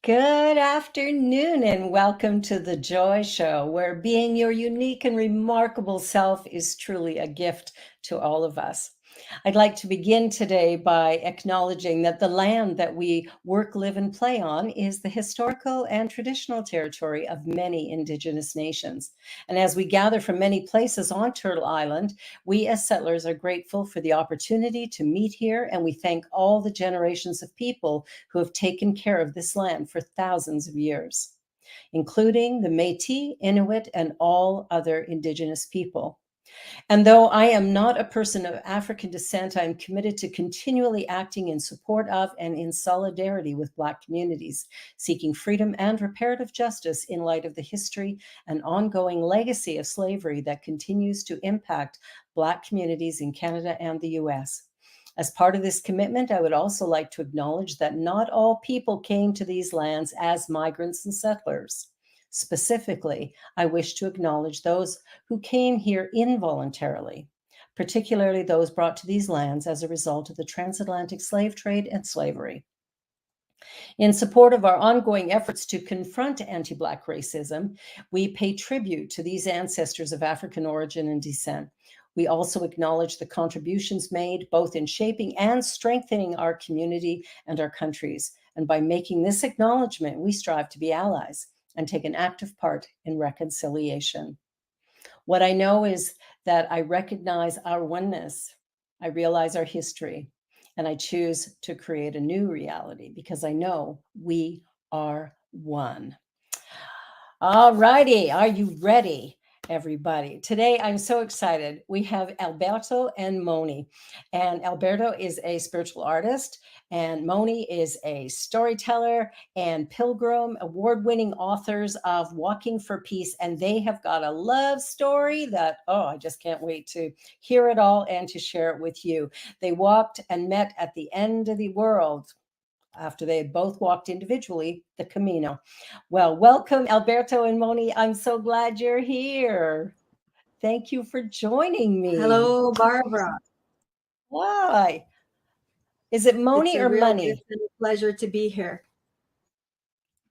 Good afternoon and welcome to The Joy Show, where being your unique and remarkable self is truly a gift to all of us. I'd like to begin today by acknowledging that the land that we work, live, and play on is the historical and traditional territory of many Indigenous nations. And as we gather from many places on Turtle Island, we as settlers are grateful for the opportunity to meet here, and we thank all the generations of people who have taken care of this land for thousands of years, including the Métis, Inuit, and all other Indigenous people. And though I am not a person of African descent, I am committed to continually acting in support of and in solidarity with Black communities, seeking freedom and reparative justice in light of the history and ongoing legacy of slavery that continues to impact Black communities in Canada and the US. As part of this commitment, I would also like to acknowledge that not all people came to these lands as migrants and settlers. Specifically, I wish to acknowledge those who came here involuntarily, particularly those brought to these lands as a result of the transatlantic slave trade and slavery. In support of our ongoing efforts to confront anti-Black racism, we pay tribute to these ancestors of African origin and descent. We also acknowledge the contributions made both in shaping and strengthening our community and our countries. And by making this acknowledgement, we strive to be allies and take an active part in reconciliation. What I know is that I recognize our oneness, I realize our history, and I choose to create a new reality because I know we are one. All righty, are you ready, everybody? Today, I'm so excited. We have Alberto and Mony. And Alberto is a spiritual artist, and Mony is a storyteller and pilgrim, award-winning authors of Walking for Peace. And they have got a love story that, I just can't wait to hear it all and to share it with you. They walked and met at the end of the world after they had both walked individually the Camino. Well, welcome, Alberto and Mony. I'm so glad you're here. Thank you for joining me. Hello, Barbara. Why? Is it Mony or Money? It's a pleasure to be here.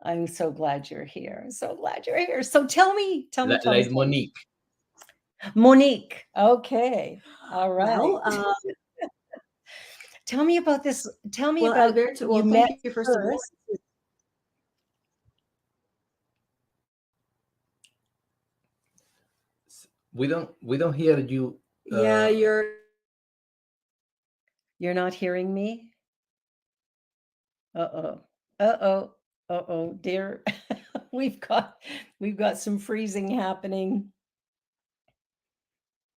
I'm so glad you're here. I'm so glad you're here. So tell me. Like Monique. Monique. Okay. All right. Well, tell me about this. Tell me about Alberto, well, thank you first of all. We don't hear you. Yeah, you're not hearing me? Uh-oh, dear. we've got some freezing happening.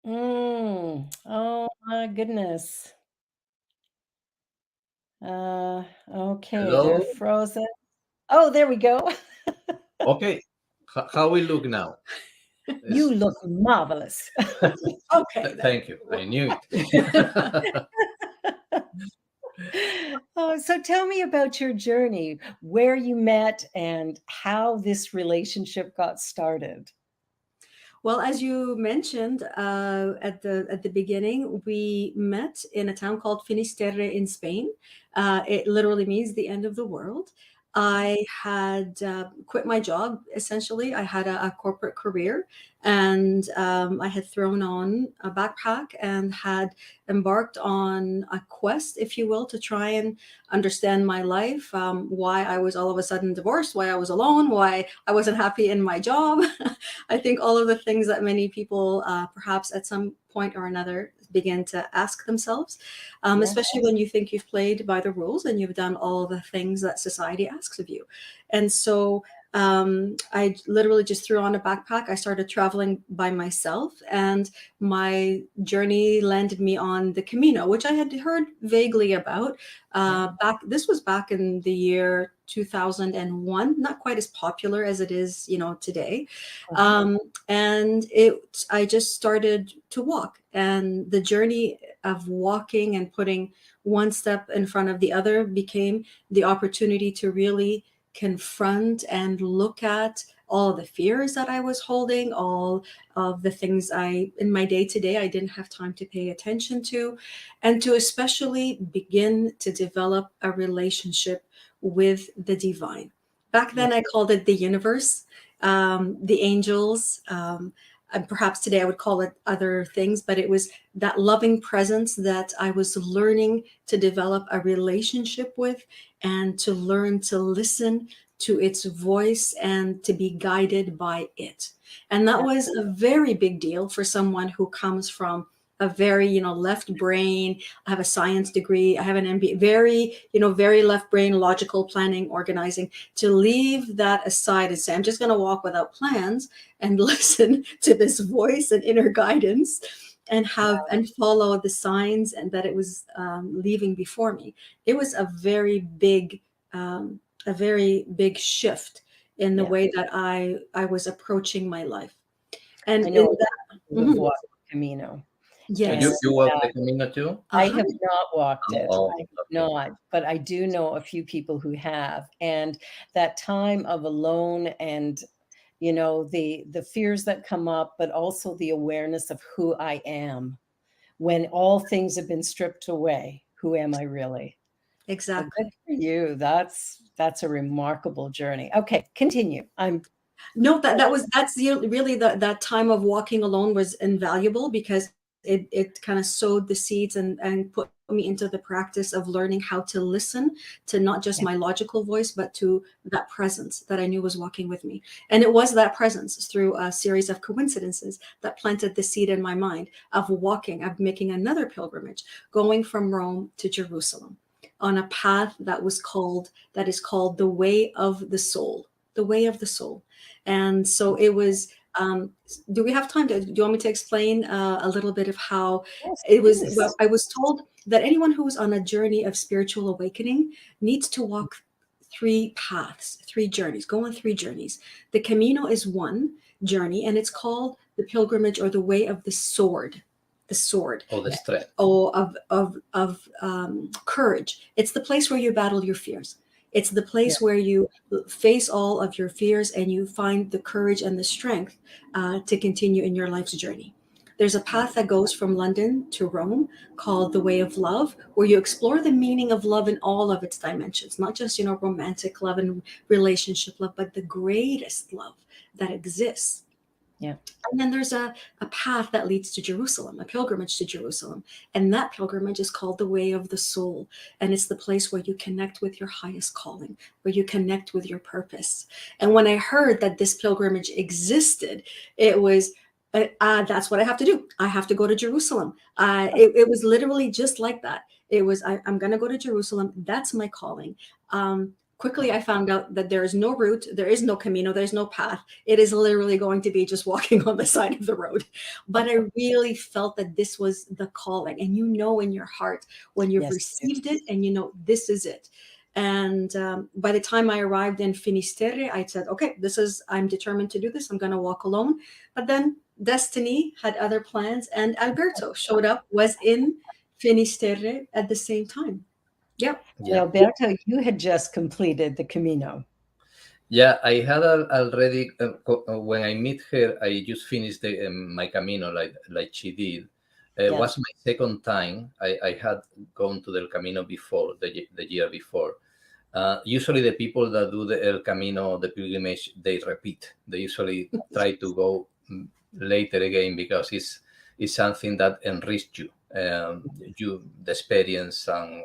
Oh my goodness. Okay, Hello? They're frozen. Oh, there we go. Okay, how we look now? You look marvelous. okay. Thank you. I knew it. So tell me about your journey, where you met, and how this relationship got started. Well, as you mentioned at the beginning, we met in a town called Finisterre in Spain. It literally means the end of the world. I had quit my job, essentially. I had a corporate career, and I had thrown on a backpack and had embarked on a quest, if you will, to try and understand my life, why I was all of a sudden divorced, why I was alone, why I wasn't happy in my job. I think all of the things that many people perhaps at some point or another begin to ask themselves, especially when you think you've played by the rules and you've done all the things that society asks of you. And so I literally just threw on a backpack. I started traveling by myself, and my journey landed me on the Camino, which I had heard vaguely about. This was back in the year 2001, not quite as popular as it is, today. And I just started to walk, and the journey of walking and putting one step in front of the other became the opportunity to really confront and look at all the fears that I was holding, all of the things in my day-to-day I didn't have time to pay attention to, and to especially begin to develop a relationship with the divine. Back then, I called it the universe, the angels. And perhaps today I would call it other things, but it was that loving presence that I was learning to develop a relationship with and to learn to listen to its voice and to be guided by it. And that was a very big deal for someone who comes from a very, left brain. I have a science degree. I have an MBA, very, very left brain, logical planning, organizing, to leave that aside and say, I'm just going to walk without plans and listen to this voice and inner guidance and follow the signs and that it was leaving before me. It was a very big shift in the way that I was approaching my life. And I in know that, you've walked the Camino. yes. You walk the Camino too? I have not walked it. Oh, I have okay. not, but I do know a few people who have. And that time of alone and the fears that come up, but also the awareness of who I am when all things have been stripped away. Who am I really? So Exactly. good for you. That's a remarkable journey. Okay, continue. No, really that time of walking alone was invaluable because it kind of sowed the seeds and put me into the practice of learning how to listen to not just my logical voice, but to that presence that I knew was walking with me. And it was that presence through a series of coincidences that planted the seed in my mind of making another pilgrimage, going from Rome to Jerusalem on a path that is called the way of the soul, the way of the soul. And so it was, do we have time do you want me to explain a little bit of how it was? Well, I was told that anyone who is on a journey of spiritual awakening needs to walk three paths, three journeys, go on three journeys. The Camino is one journey, and it's called the pilgrimage or the way of the sword. The sword. Oh, the strength. Of courage. It's the place where you battle your fears. It's the place where you face all of your fears and you find the courage and the strength to continue in your life's journey. There's a path that goes from London to Rome called the Way of Love, where you explore the meaning of love in all of its dimensions, not just, romantic love and relationship love, but the greatest love that exists. Yeah. And then there's a path that leads to Jerusalem, a pilgrimage to Jerusalem. And that pilgrimage is called the Way of the Soul. And it's the place where you connect with your highest calling, where you connect with your purpose. And when I heard that this pilgrimage existed, it was, that's what I have to do. I have to go to Jerusalem. It was literally just like that. It was, I'm going to go to Jerusalem. That's my calling. Quickly, I found out that there is no route, there is no Camino, there's no path. It is literally going to be just walking on the side of the road. But I really felt that this was the calling. And in your heart when you've received it and this is it. And by the time I arrived in Finisterre, I said, okay, I'm determined to do this. I'm going to walk alone. But then destiny had other plans and Alberto showed up, was in Finisterre at the same time. Yep. Yeah. Alberto, you had just completed the Camino. Yeah, I had already, when I meet her, I just finished my Camino like she did. It was my second time. I had gone to the Camino before, the year before. Usually the people that do the El Camino, the pilgrimage, they repeat. They usually try to go later again because it's something that enriches you, the experience, and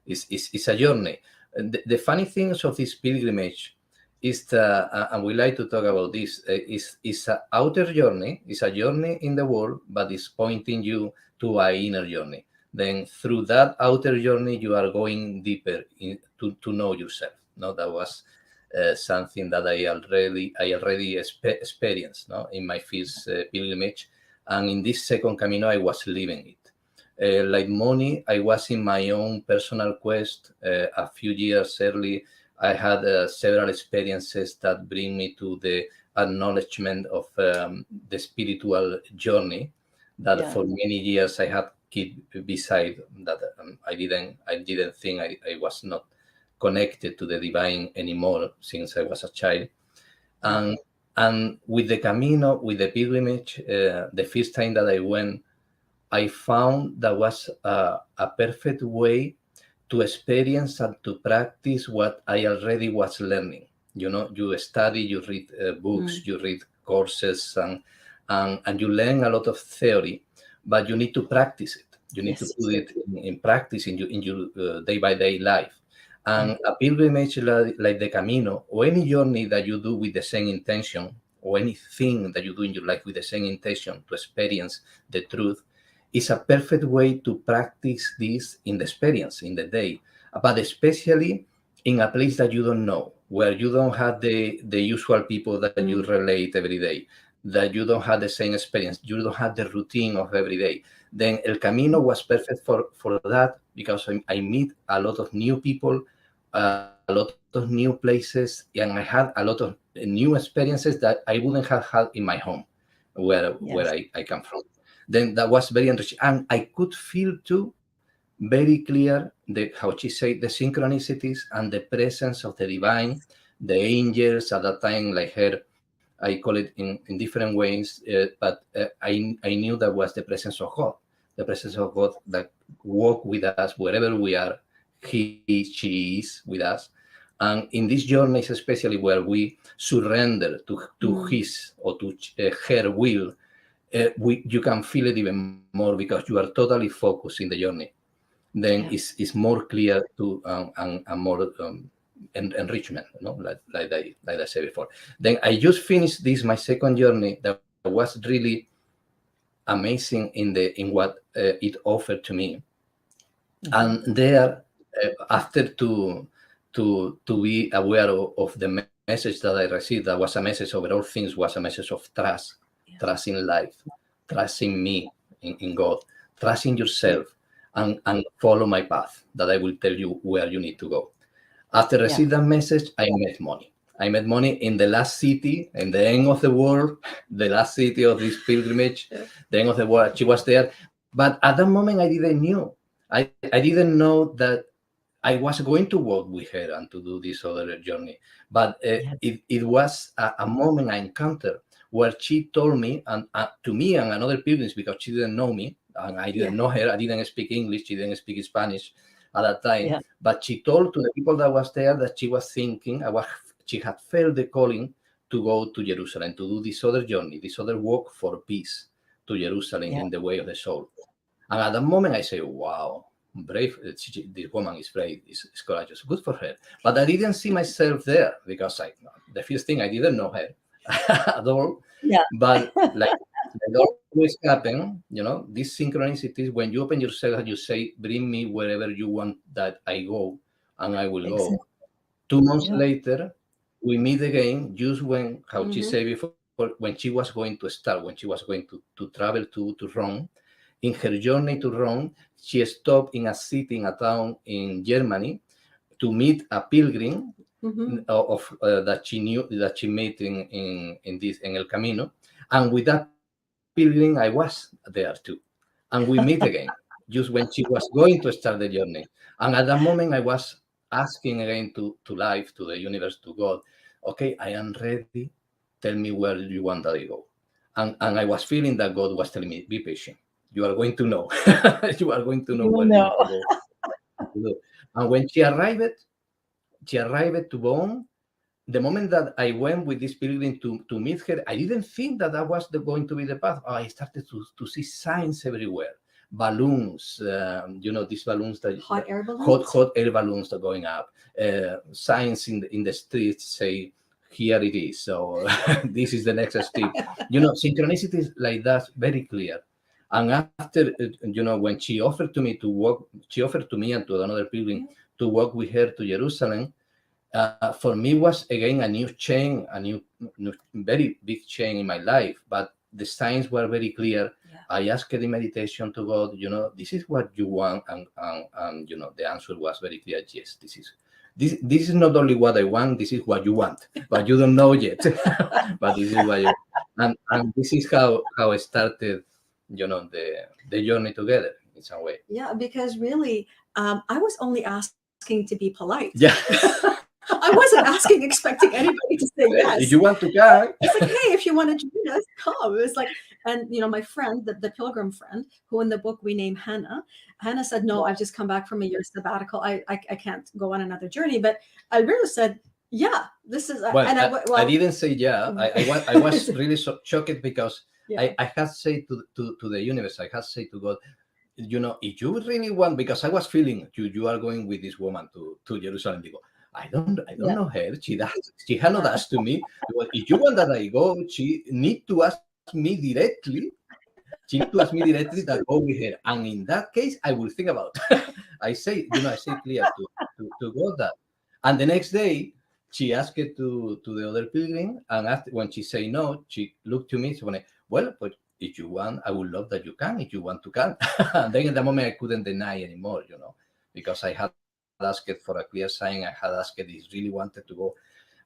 it's a journey. The funny things of this pilgrimage is that, and we like to talk about this, is an outer journey, it's a journey in the world, but it's pointing you to an inner journey. Then through that outer journey, you are going deeper to know yourself. No, that was something that I already experienced, no, in my first pilgrimage, and in this second Camino, I was living it. Like Mony, I was in my own personal quest. A few years early, I had several experiences that bring me to the acknowledgement of the spiritual journey that for many years I had keep beside that. I didn't think I was not connected to the divine anymore since I was a child. And with the Camino, with the pilgrimage, the first time that I went, I found that was a perfect way to experience and to practice what I already was learning. You study, you read books, you read courses, and you learn a lot of theory, but you need to practice it. You need to Yes. put it in practice in your day-by-day life. And a pilgrimage like the Camino, or any journey that you do with the same intention, or anything that you do in your life with the same intention to experience the truth, is a perfect way to practice this in the experience, in the day, but especially in a place that you don't know, where you don't have the usual people that you relate every day, that you don't have the same experience, you don't have the routine of every day. Then El Camino was perfect for that, because I meet a lot of new people, a lot of new places, and I had a lot of new experiences that I wouldn't have had in my home, where I come from. Then that was very enriching, and I could feel too very clear the, how she said, the synchronicities and the presence of the divine, the angels at that time, like her. I call it in different ways, but I knew that was the presence of God, the presence of God that walk with us wherever we are. She is with us. And in these journeys, especially where we surrender to his or to her will, you can feel it even more, because you are totally focused in the journey. Then it's more clear to and more enrichment, like I said before. Then I just finished this my second journey that was really amazing in what it offered to me. And there, after to be aware of the message that I received, that was a message over all things, was a message of trust in life, trust in me, in God, trust in yourself, and follow my path, that I will tell you where you need to go. After receiving that message, I met Mony. I met Mony in the last city, in the end of the world, the last city of this pilgrimage, the end of the world. She was there. But at that moment, I didn't know. I didn't know that I was going to walk with her and to do this other journey. But it was a moment I encountered where she told me, and to me and another pilgrims, because she didn't know me, and I didn't know her. I didn't speak English. She didn't speak Spanish at that time. But she told to the people that was there that she was thinking, she had felt the calling to go to Jerusalem, to do this other journey, this other walk for peace to Jerusalem in the way of the soul. And at that moment, I say, wow, brave. This woman is brave, is courageous. Good for her. But I didn't see myself there, because the first thing, I didn't know her at all. But like always happen, these synchronicities, when you open yourself and you say, bring me wherever you want that I go, and I will go. 2 months later, we meet again, just when, how she said before, when she was going to start, when she was going to travel to Rome. In her journey to Rome, she stopped in a city, in a town in Germany, to meet a pilgrim that she knew, that she met in El Camino. And with that pilgrim, I was there too. And we meet again, just when she was going to start the journey. And at that moment, I was asking again to life, to the universe, to God, okay, I am ready. Tell me where you want that I go. And I was feeling that God was telling me, be patient. You are going to know. You are going to know where you need to go. And when she arrived to Bonn. The moment that I went with this pilgrim to meet her, I didn't think that was going to be the path. I started to see signs everywhere. Balloons, these balloons that hot air balloons, hot air balloons that are going up. Signs in the streets say, here it is. So this is the next step. Synchronicities like that, very clear. And after, when she offered to me to walk, she offered to me and to another pilgrim to walk with her to Jerusalem. For me was again a new chain, a new very big chain in my life, but the signs were very clear. I asked the meditation to God, this is what you want, and the answer was very clear. Yes, this is not only what I want, this is what you want, but you don't know yet. But this is what you want. And this is how I started, the journey together in some way. Yeah, because really, I was only asking to be polite. Yeah. I wasn't asking, expecting anybody to say yes. If you want to come, it's like, hey, if you want to join us, come. It was like, and my friend, the pilgrim friend, who in the book we name Hannah said, no, I've just come back from a year sabbatical. I can't go on another journey. But Alberto said, Yeah, this is Well, and I didn't say yeah. I was really shocked because yeah. I had said to the universe, I had said to God, if you really want, because I was feeling you are going with this woman to Jerusalem. I don't Yeah. know her. She had not asked to me. If you want that I go, she need to ask me directly. She need to ask me directly that go with her. And in that case, I will think about. I say clear to God that. And the next day, she asked it to the other pilgrim, and after, when she say no, she looked to me. She went, well, but if you want, I would love that you can. If you want to can. And then at the moment, I couldn't deny anymore, because I had asked for a clear sign. I had asked if really wanted to go.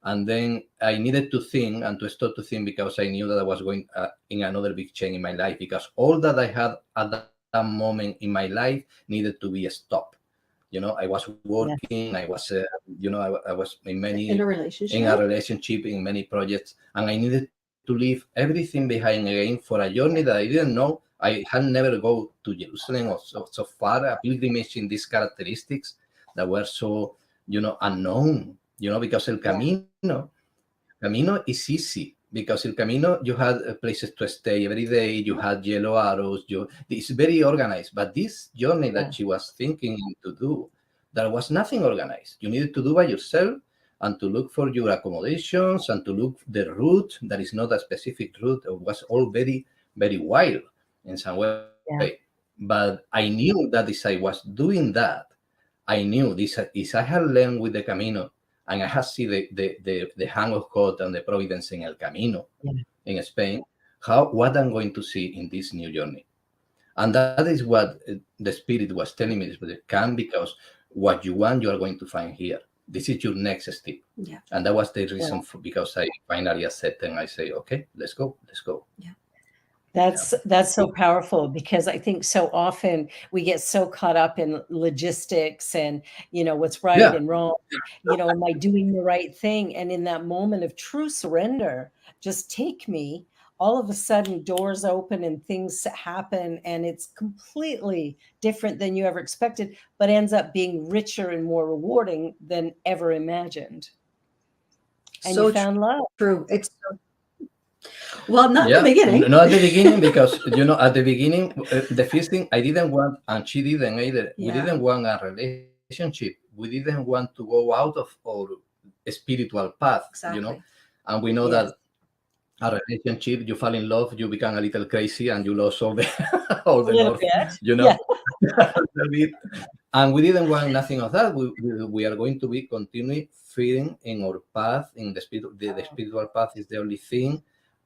And then I needed to think and to start to think, because I knew that I was going in another big change in my life, because all that I had at that moment in my life needed to be stopped. I was working, I was, I was in In a relationship, in many projects, and I needed to leave everything behind again for a journey that I didn't know. I had never go to Jerusalem or so far, a pilgrimage in these characteristics that were so, unknown, because El Camino is easy, because El Camino, you had places to stay every day, you had yellow arrows, it's very organized. But this journey that she was thinking to do, there was nothing organized. You needed to do by yourself, and to look for your accommodations, and to look the route. That is not a specific route. It was all very, very wild in some way. Yeah. But I knew that as I was doing that, I knew this is I had learned with the Camino, and I have seen the hand of God and the providence in El Camino in Spain, what I'm going to see in this new journey. And that is what the Spirit was telling me. Come, because what you want, you are going to find here. This is your next step. Yeah. And that was the reason because I finally accepted, and I say, okay, let's go. Yeah. That's so powerful, because I think so often we get so caught up in logistics and, what's right and wrong, am I doing the right thing? And in that moment of true surrender, just take me, all of a sudden doors open and things happen, and it's completely different than you ever expected, but ends up being richer and more rewarding than ever imagined. And So you found love. true. It's well, not in the beginning. Not at the beginning, because at the beginning, the first thing I didn't want, and she didn't either. We didn't want a relationship. We didn't want to go out of our spiritual path. Exactly. And we know that a relationship, you fall in love, you become a little crazy, and you lose all the north, And we didn't want nothing of that. We are going to be continuing feeding in our path, in the spirit. The spiritual path is the only thing.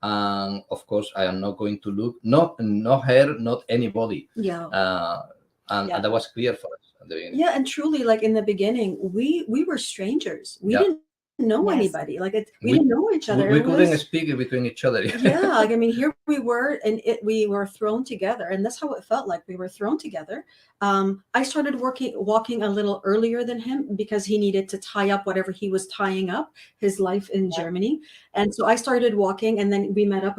And of course, I am not going to look, not her, not anybody. And that was clear for us at the beginning. Yeah, and truly, like in the beginning, we were strangers. We didn't know anybody. Like we didn't know each other. We couldn't speak between each other. Like I mean, here we were, and we were thrown together, and that's how it felt like. We were thrown together. I started walking a little earlier than him, because he needed to tie up whatever he was tying up, his life in Germany, and so I started walking, and then we met up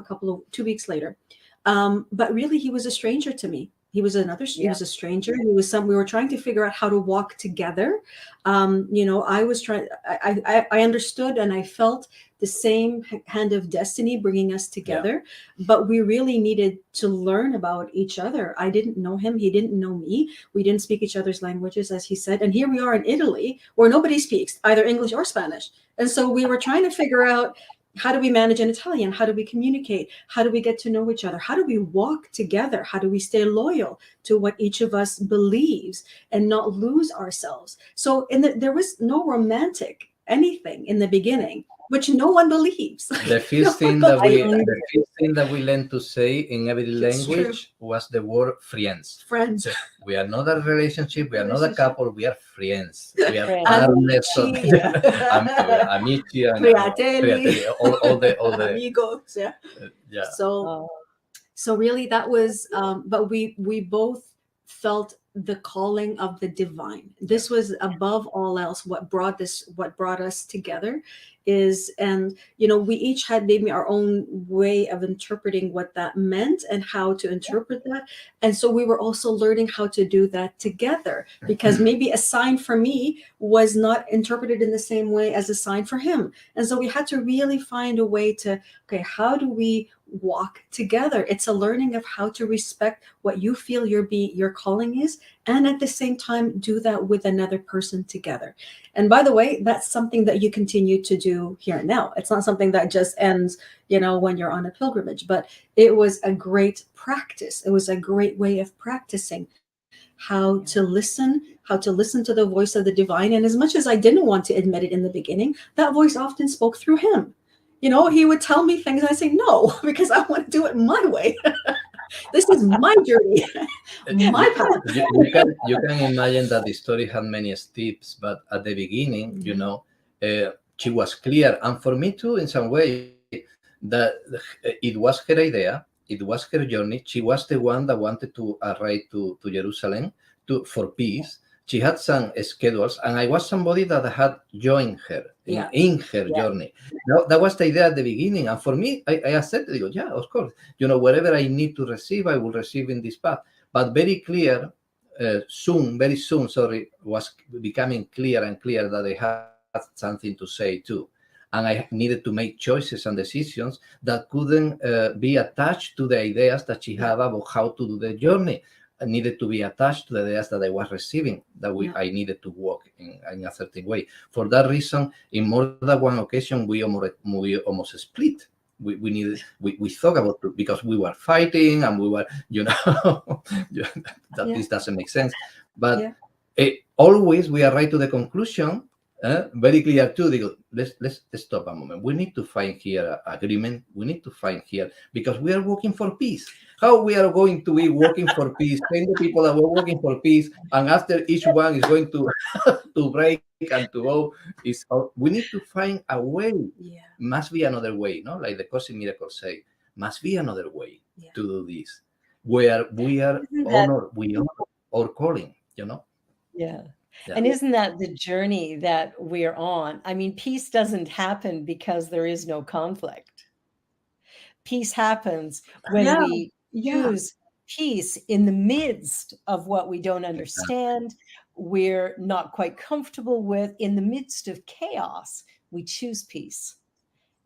2 weeks later. But really, he was a stranger to me. He was he was a stranger. He was we were trying to figure out how to walk together. I was trying, I understood, and I felt the same hand of destiny bringing us together, but we really needed to learn about each other. I didn't know him. He didn't know me. We didn't speak each other's languages, as he said. And here we are in Italy, where nobody speaks either English or Spanish. And so we were trying to figure out, how do we manage in Italian? How do we communicate? How do we get to know each other? How do we walk together? How do we stay loyal to what each of us believes and not lose ourselves? So there was no romantic anything in the beginning, which no one believes. The first thing that we learned to say in every language was the word friends. Friends. We are not a relationship. We are not a couple. We are friends. We are partners. Amici, Fratelli, all the amigos. So really, that was. But we both felt the calling of the divine. This was above all else what brought us together is, and we each had maybe our own way of interpreting what that meant and how to interpret that. And so we were also learning how to do that together, because maybe a sign for me was not interpreted in the same way as a sign for him. And so we had to really find a way to, okay, how do we walk together? It's a learning of how to respect what you feel your calling is, and at the same time do that with another person together. And by the way, that's something that you continue to do here and now. It's not something that just ends, when you're on a pilgrimage, but it was a great practice. It was a great way of practicing how to listen to the voice of the divine. And as much as I didn't want to admit it in the beginning, that voice often spoke through him. He would tell me things and I say no, because I want to do it my way. This is my journey, my path. You can imagine that the story had many steps, but at the beginning, she was clear. And for me too, in some way, that it was her idea, it was her journey. She was the one that wanted to arrive to Jerusalem for peace. She had some schedules, and I was somebody that had joined her in her journey. Now, that was the idea at the beginning. And for me, I accepted it. Yeah, of course. Whatever I need to receive, I will receive in this path. But very clear, very soon, was becoming clear and clear that I had something to say too. And I needed to make choices and decisions that couldn't be attached to the ideas that she had about how to do the journey. I needed to be attached to the ideas that I was receiving, that I needed to walk in a certain way. For that reason, in more than one occasion, we almost split. We thought about it because we were fighting and we were, this doesn't make sense. But always we arrive to the conclusion, very clear too. Let's stop a moment. We need to find here agreement. We need to find here, because we are working for peace. How we are going to be working for peace? 10 people that were working for peace, and after each one is going to break and to go, we need to find a way. Must be another way, no? Like the Course in Miracles say, must be another way to do this, where we are honor our calling, Yeah. And isn't that the journey that we're on? I mean, peace doesn't happen because there is no conflict. Peace happens when we choose peace in the midst of what we don't understand, we're not quite comfortable with. In the midst of chaos, we choose peace.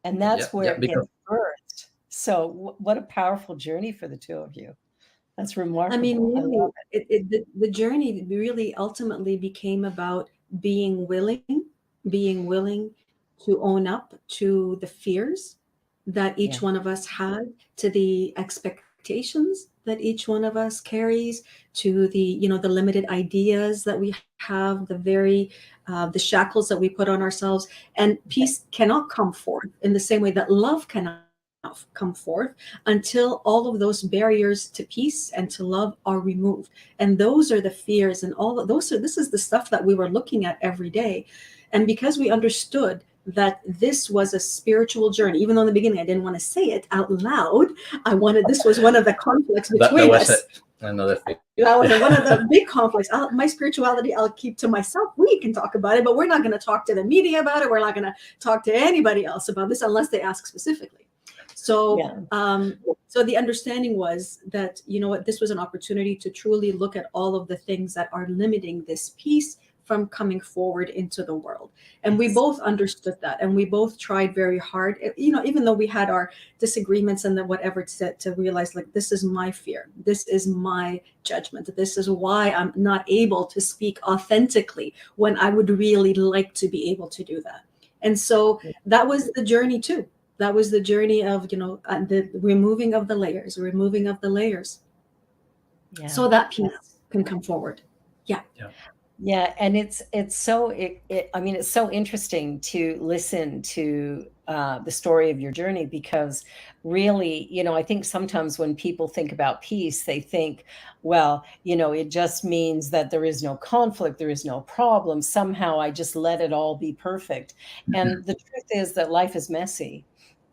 And that's where it gets birthed. So what a powerful journey for the two of you. That's remarkable. I mean, really, the journey really ultimately became about being willing to own up to the fears that each one of us had, to the expectations that each one of us carries, to the the limited ideas that we have, the shackles that we put on ourselves. And peace cannot come forth in the same way that love cannot come forth until all of those barriers to peace and to love are removed. And those are the fears, and all of those this is the stuff that we were looking at every day. And because we understood that this was a spiritual journey, even though in the beginning I didn't want to say it out loud, this was one of the conflicts between us. Another thing. That was one of the big conflicts. My spirituality, I'll keep to myself. We can talk about it, but we're not going to talk to the media about it. We're not going to talk to anybody else about this unless they ask specifically. So, so the understanding was that, this was an opportunity to truly look at all of the things that are limiting this peace from coming forward into the world. And we both understood that, and we both tried very hard, even though we had our disagreements and whatever, to realize, like, this is my fear, this is my judgment, this is why I'm not able to speak authentically when I would really like to be able to do that. And so that was the journey too. That was the journey of, the removing of the layers, so that peace can come forward. Yeah, and it's so interesting to listen to the story of your journey, because really, I think sometimes when people think about peace, they think, well, it just means that there is no conflict, there is no problem. Somehow I just let it all be perfect. And the truth is that life is messy.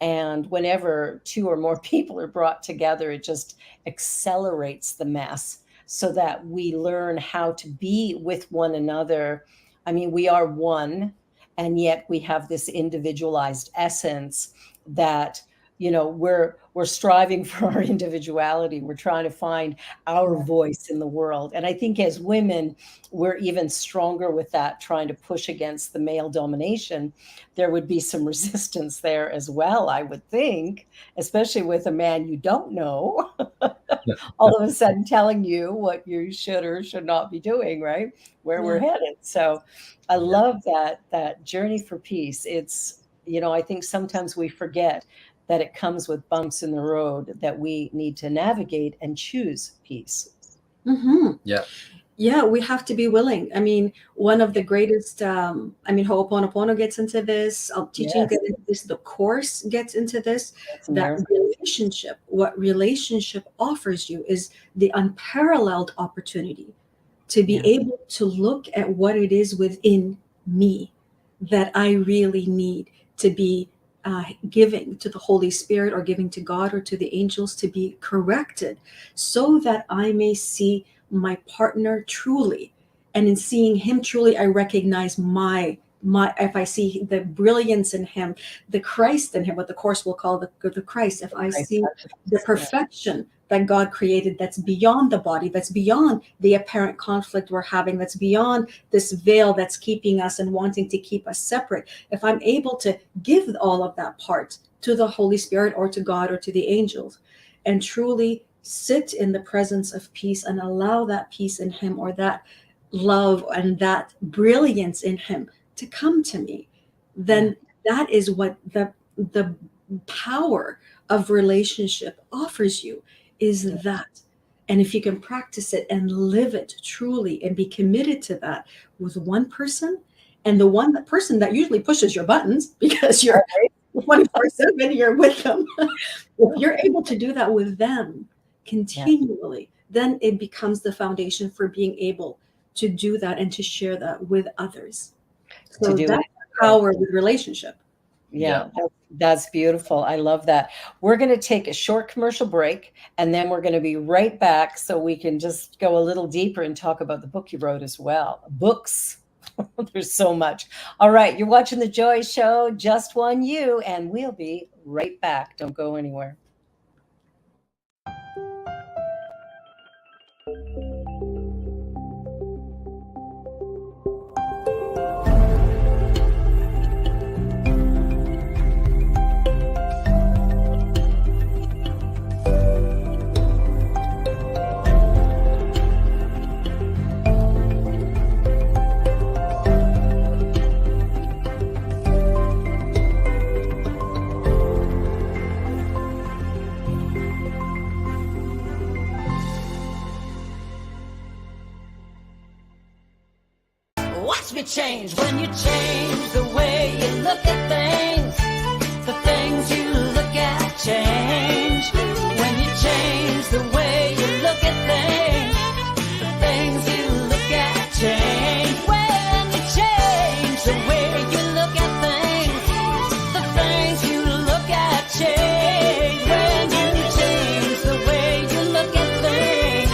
And whenever two or more people are brought together, it just accelerates the mess. so that we learn how to be with one another. I mean, we are one, and yet we have this individualized essence that, you know, we're striving for our individuality. We're trying to find our voice in the world. And I think as women, we're even stronger with that, trying to push against the male domination. There would be some resistance there as well, I would think, especially with a man you don't know, all of a sudden telling you what you should or should not be doing, right? Where we're headed. So I love that journey for peace. It's, you know, I think sometimes we forget that it comes with bumps in the road, that we need to navigate and choose peace. Yeah, we have to be willing. I mean, one of the greatest, I mean, Ho'oponopono gets into this, teaching gets into this, the Course gets into this, that relationship, what relationship offers you is the unparalleled opportunity to be able to look at what it is within me that I really need to be giving to the Holy Spirit, or giving to God or to the angels, to be corrected, so that I may see my partner truly. And in seeing him truly, I recognize my if I see the brilliance in him, the Christ in him, what the Course will call the Christ, if I see the perfection that God created, that's beyond the body, that's beyond the apparent conflict we're having, that's beyond this veil that's keeping us and wanting to keep us separate, if I'm able to give all of that part to the Holy Spirit or to God or to the angels, and truly sit in the presence of peace and allow that peace in him, or that love and that brilliance in him to come to me, then that is what the power of relationship offers you, is that. And if you can practice it and live it truly and be committed to that with one person, and the person that usually pushes your buttons, because you're 24/7, you're with them, if you're able to do that with them continually, then it becomes the foundation for being able to do that and to share that with others. So that's power with relationship. That's beautiful. I love that. We're going to take a short commercial break, and then we're going to be right back so we can just go a little deeper and talk about the book you wrote as well. Books. There's so much. All right. You're watching The Joy Show, Just One You, and we'll be right back. Don't go anywhere. Watch me change when you change the way you look at things. The things you look at change. When you change the way you look at things, the things you look at change. When you change the way you look at things, the things you look at change. When you change the way you look at things,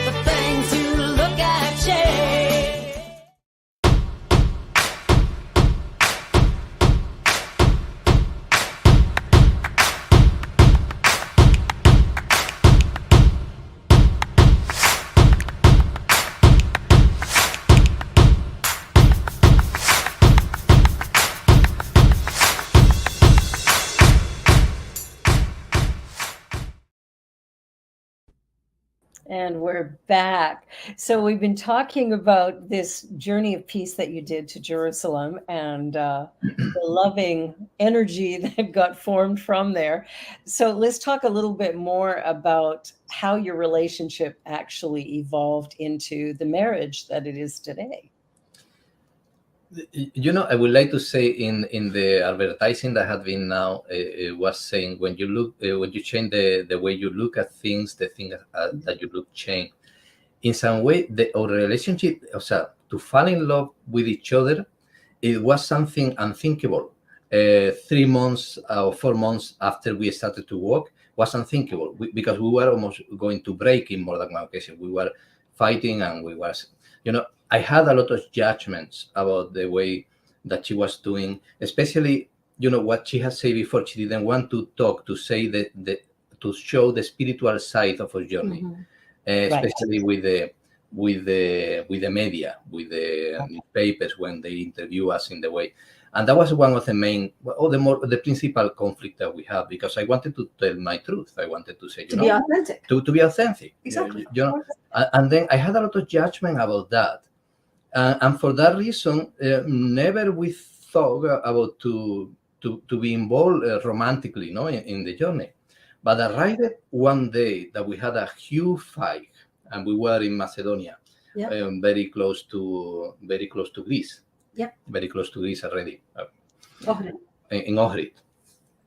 the things you look at change. And we're back. So we've been talking about this journey of peace that you did to Jerusalem, and the loving energy that got formed from there. So let's talk a little bit more about how your relationship actually evolved into the marriage that it is today. You know, I would like to say in the advertising that had been now, it was saying when you look, when you change the way you look at things, the thing that you look change. In some way, our relationship, to fall in love with each other, it was something unthinkable. 3 months or 4 months after we started to work was unthinkable, because we were almost going to break in more than one occasion. We were fighting, and we was, I had a lot of judgments about the way that she was doing, especially, what she has said before. She didn't want to talk, to say to show the spiritual side of her journey, especially with the media, with the newspapers when they interview us in the way. And that was one of the main, or the principal conflict that we have, because I wanted to tell my truth. I wanted to say, to be authentic. To be authentic. Exactly. And then I had a lot of judgment about that. And for that reason, never we thought about to be involved romantically, in the journey. But arrived one day that we had a huge fight, and we were in Macedonia, very close to Greece. Yeah. Very close to Greece already. Ohrid. In Ohrid.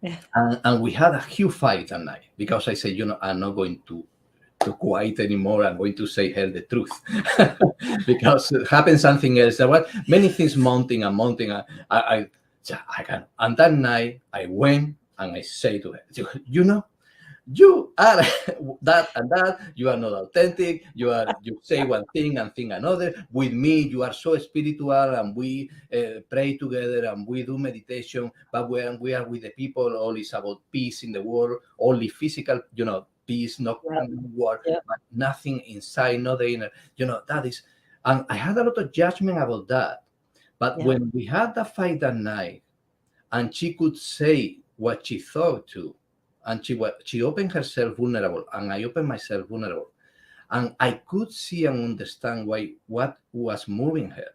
Yeah. And we had a huge fight that night, because I said, I'm not going to quiet anymore. I'm going to say her the truth. Because it happened something else. There were many things mounting. I can. And that night I went and I say to her, you are that and that. You are not authentic. You say one thing and think another. With me, you are so spiritual, and we pray together and we do meditation. But when we are with the people, all is about peace in the world, only physical, peace, not war, but nothing inside, not the inner. That is. And I had a lot of judgment about that. But when we had that fight that night, and she could say what she thought too, and she opened herself vulnerable, and I opened myself vulnerable, and I could see and understand what was moving her.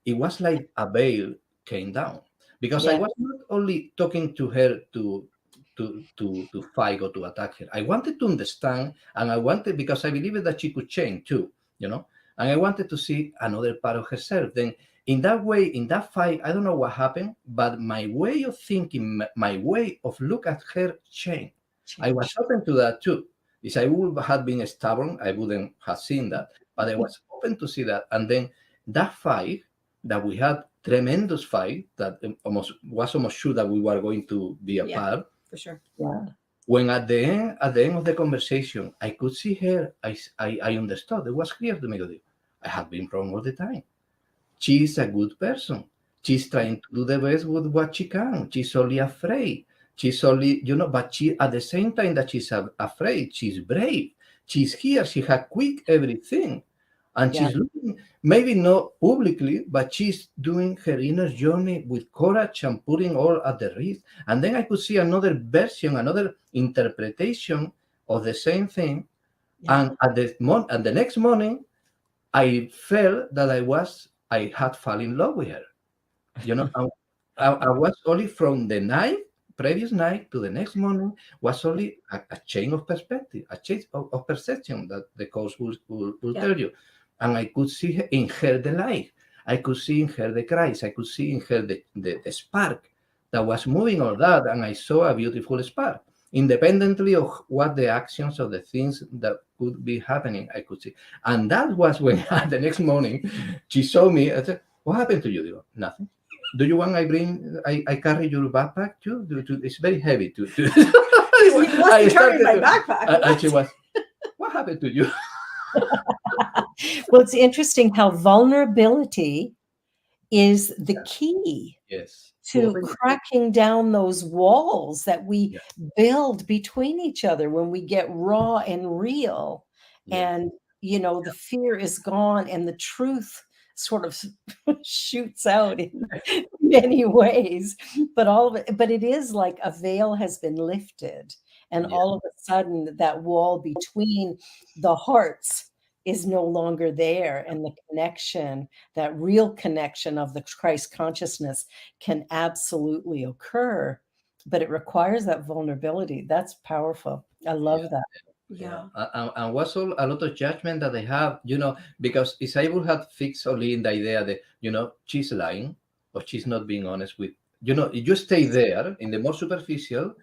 It was like a veil came down, because I was not only talking to her to fight or to attack her. I wanted to understand, and because I believed that she could change too, and I wanted to see another part of herself. Then in that way, in that fight, I don't know what happened, but my way of thinking, my way of look at her changed. I was open to that too. If I would have been stubborn, I wouldn't have seen that. But I was open to see that. And then that fight that we had, tremendous fight, that was almost sure that we were going to be apart. For sure. Yeah. When at the end of the conversation, I could see her, I understood. It was clear to me. I have been wrong all the time. She is a good person. She's trying to do the best with what she can. She's only afraid. She's only, but she, at the same time that she's afraid, she's brave. She's here. She has quit everything. And she's looking, maybe not publicly, but she's doing her inner journey with courage and putting all at the risk. And then I could see another version, another interpretation of the same thing. Yeah. And at the next morning, I felt that I had fallen in love with her. I was only from the previous night to the next morning was only a change of perspective, a change of perception that the course will tell you. And I could see in her the light. I could see in her the Christ. I could see in her the spark that was moving all that. And I saw a beautiful spark. Independently of what the actions of the things that could be happening, I could see. And that was when the next morning she saw me. I said, "What happened to you?" Nothing. Do you want I carry your backpack too? It's very heavy to I started my backpack. And she was, "What happened to you?" Well, it's interesting how vulnerability is the key to cracking down those walls that we build between each other when we get raw and real. And, the fear is gone and the truth sort of shoots out in many ways. But it is like a veil has been lifted. And all of a sudden, that wall between the hearts is no longer there, and the connection, that real connection of the Christ consciousness, can absolutely occur, but it requires that vulnerability. That's powerful. I love that. And was a lot of judgment that they have, because if I would have fixed only in the idea that, she's lying or she's not being honest with, you stay there in the more superficial,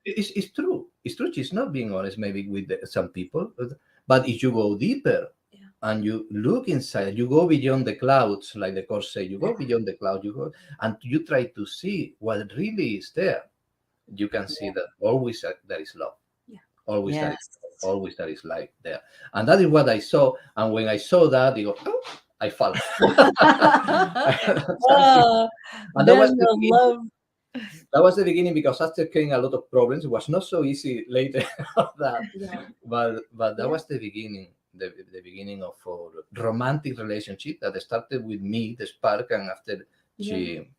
it's true. It's true. She's not being honest maybe with some people. But if you go deeper and you look inside, you go beyond the clouds, like the Course says, you go beyond the cloud, and you try to see what really is there. You can see that always there is love. Always Yes. always that is like there. And that is what I saw. And when I saw that, I go, oh, I fall. Oh, And that then was the the beginning. love. That was the beginning, because after came a lot of problems. It was not so easy later of that. Yeah. But that Yeah. was the beginning, the beginning of our romantic relationship that started with me, the spark, and after she.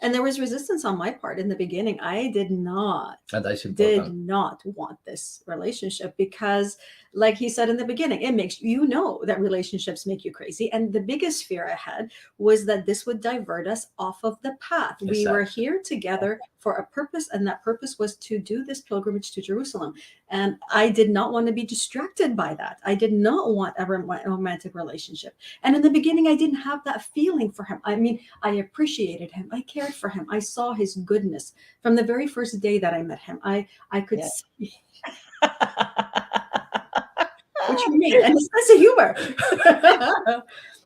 And there was resistance on my part in the beginning. I did not And that's important. want this relationship because, like he said in the beginning, it makes that relationships make you crazy. And the biggest fear I had was that this would divert us off of the path. We were here together for a purpose, and that purpose was to do this pilgrimage to Jerusalem. And I did not want to be distracted by that. I did not want a romantic relationship. And in the beginning, I didn't have that feeling for him. I mean, I appreciated him. I cared for him. I saw his goodness from the very first day that I met him. I could see. What you mean? And his sense of humor.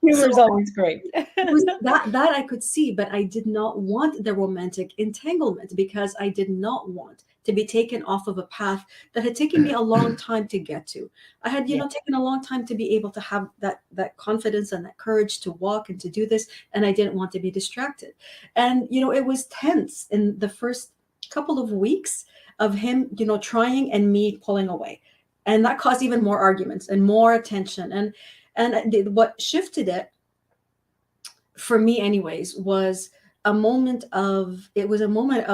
Humor's always great. that I could see, but I did not want the romantic entanglement because I did not want to be taken off of a path that had taken me a long time to get to. I had, taken a long time to be able to have that confidence and that courage to walk and to do this, and I didn't want to be distracted. And it was tense in the first couple of weeks of him, trying and me pulling away, and that caused even more arguments and more attention. And what shifted it for me anyways was a moment of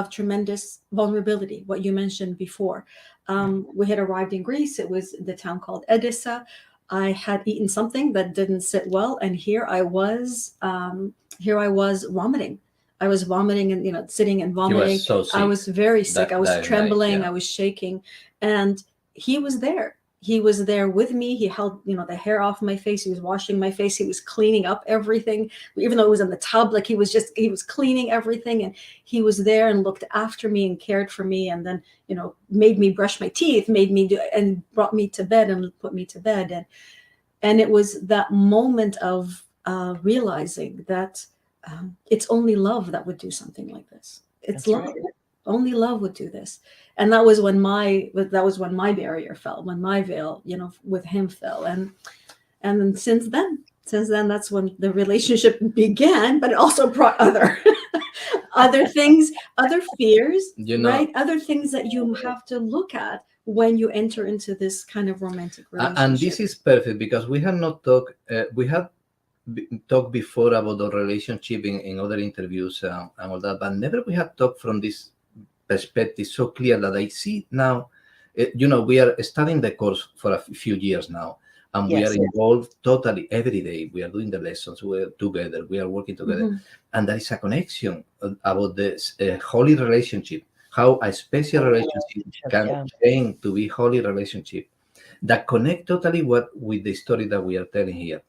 tremendous vulnerability, what you mentioned before. We had arrived in Greece. It was the town called Edessa. I had eaten something that didn't sit well, and here I was vomiting. I was vomiting and sitting and vomiting. Was so sick. I was very sick. I was trembling. Night. I was shaking, and he was there. He was there with me. He held, the hair off my face. He was washing my face. He was cleaning up everything, even though it was in the tub. Like he was cleaning everything, and he was there and looked after me and cared for me. And then, made me brush my teeth, and brought me to bed and put me to bed. And it was that moment of realizing that it's only love that would do something like this. It's love. Right. Only love would do this. And that was when my barrier fell, when my veil, with him fell. And then since then, that's when the relationship began, but it also brought other things, other fears, right? Other things that you have to look at when you enter into this kind of romantic relationship. And this is perfect because we have not talked, talked before about the relationship in other interviews and all that, but never we have talked from this perspective so clear that I see now. We are studying the course for a few years now, and we are involved totally every day. We are doing the lessons, we're together, we are working together, and there is a connection about this holy relationship, how a special relationship can change to be holy relationship that connect totally with the story that we are telling here.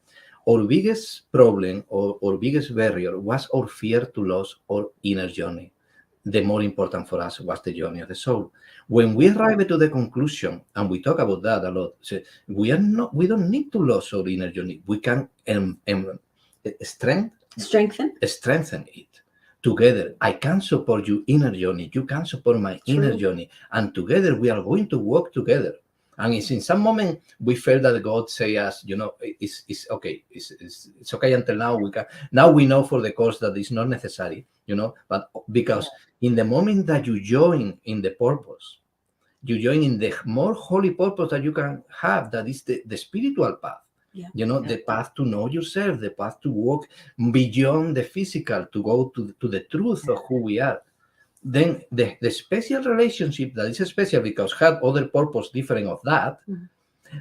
Our biggest problem or biggest barrier was our fear to lose our inner journey. The more important for us was the journey of the soul. When we arrive to the conclusion, and we talk about that a lot, so we don't need to lose our inner journey. We can strengthen it together. I can support your inner journey. You can support my inner journey, and together we are going to work together. And it's in some moment we felt that God say us, it's okay. It's okay until now. Now we know for the course that it's not necessary, but because in the moment that you join in the purpose, you join in the more holy purpose that you can have, that is the spiritual path. The path to know yourself, the path to walk beyond the physical, to go to the truth of who we are. Then the special relationship that is special because had other purpose different of that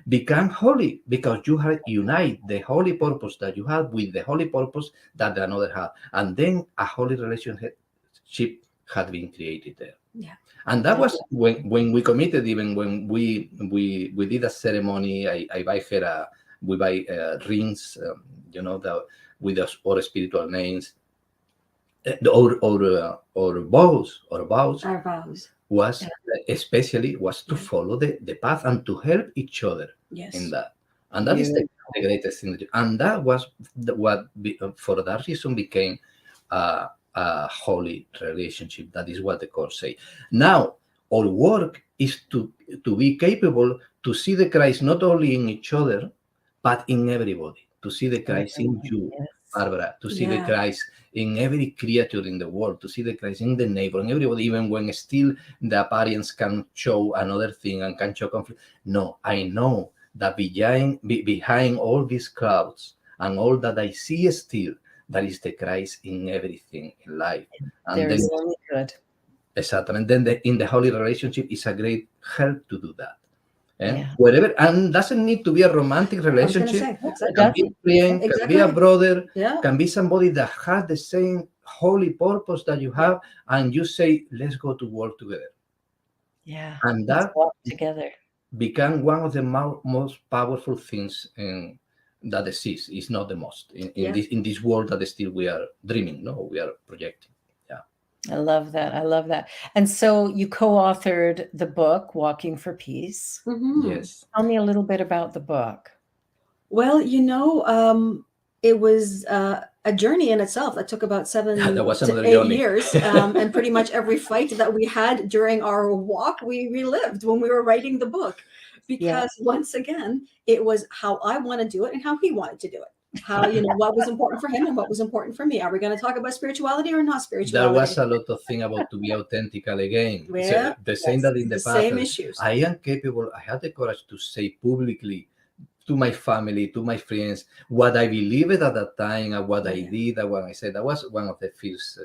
become holy because you have unite the holy purpose that you have with the holy purpose that another had, and then a holy relationship had been created there. And that was when we committed. Even when we did a ceremony, I buy her we buy rings, with our spiritual names. Our vows was especially to follow the path and to help each other in that, and that is the greatest thing. And that was what for that reason became a holy relationship. That is what the course say. Now our work is to be capable to see the Christ not only in each other, but in everybody. To see the Christ in you, Yes. Barbara. To see the Yeah. Christ in every creature in the world. To see the Christ in the neighbor, in everybody, even when still the appearance can show another thing and can show conflict. No, I know that behind all these clouds and all that I see still, that is the Christ in everything in life. And There then, is only good. exactly, and then in the holy relationship is a great help to do that. Yeah. Whatever, and doesn't need to be a romantic I was going to relationship. say, It exactly. Can be a friend, can be a Exactly. brother, Yeah. can be somebody that has the same holy purpose that you have, and you say, let's go to work together. Yeah. And Let's that walk together. become one of the most powerful things that exists. It's not the most Yeah. in this world that still we are dreaming, no, we are projecting. I love that. I love that. And so you co-authored the book, Walking for Peace. Mhm. Yes. Tell me a little bit about the book. Well, it was a journey in itself that took about 7 That was to another 8 journey. years. And pretty much every fight that we had during our walk, we relived when we were writing the book. Because once again, it was how I want to do it and how he wanted to do it. How, what was important for him and what was important for me. Are we going to talk about spirituality or not spirituality? There was a lot of thing about to be authentically again. Yeah, So the same that in the the past. same issues. I am capable. I had the courage to say publicly to my family, to my friends, what I believed at that time and what I did and what I said. That was one of the fears,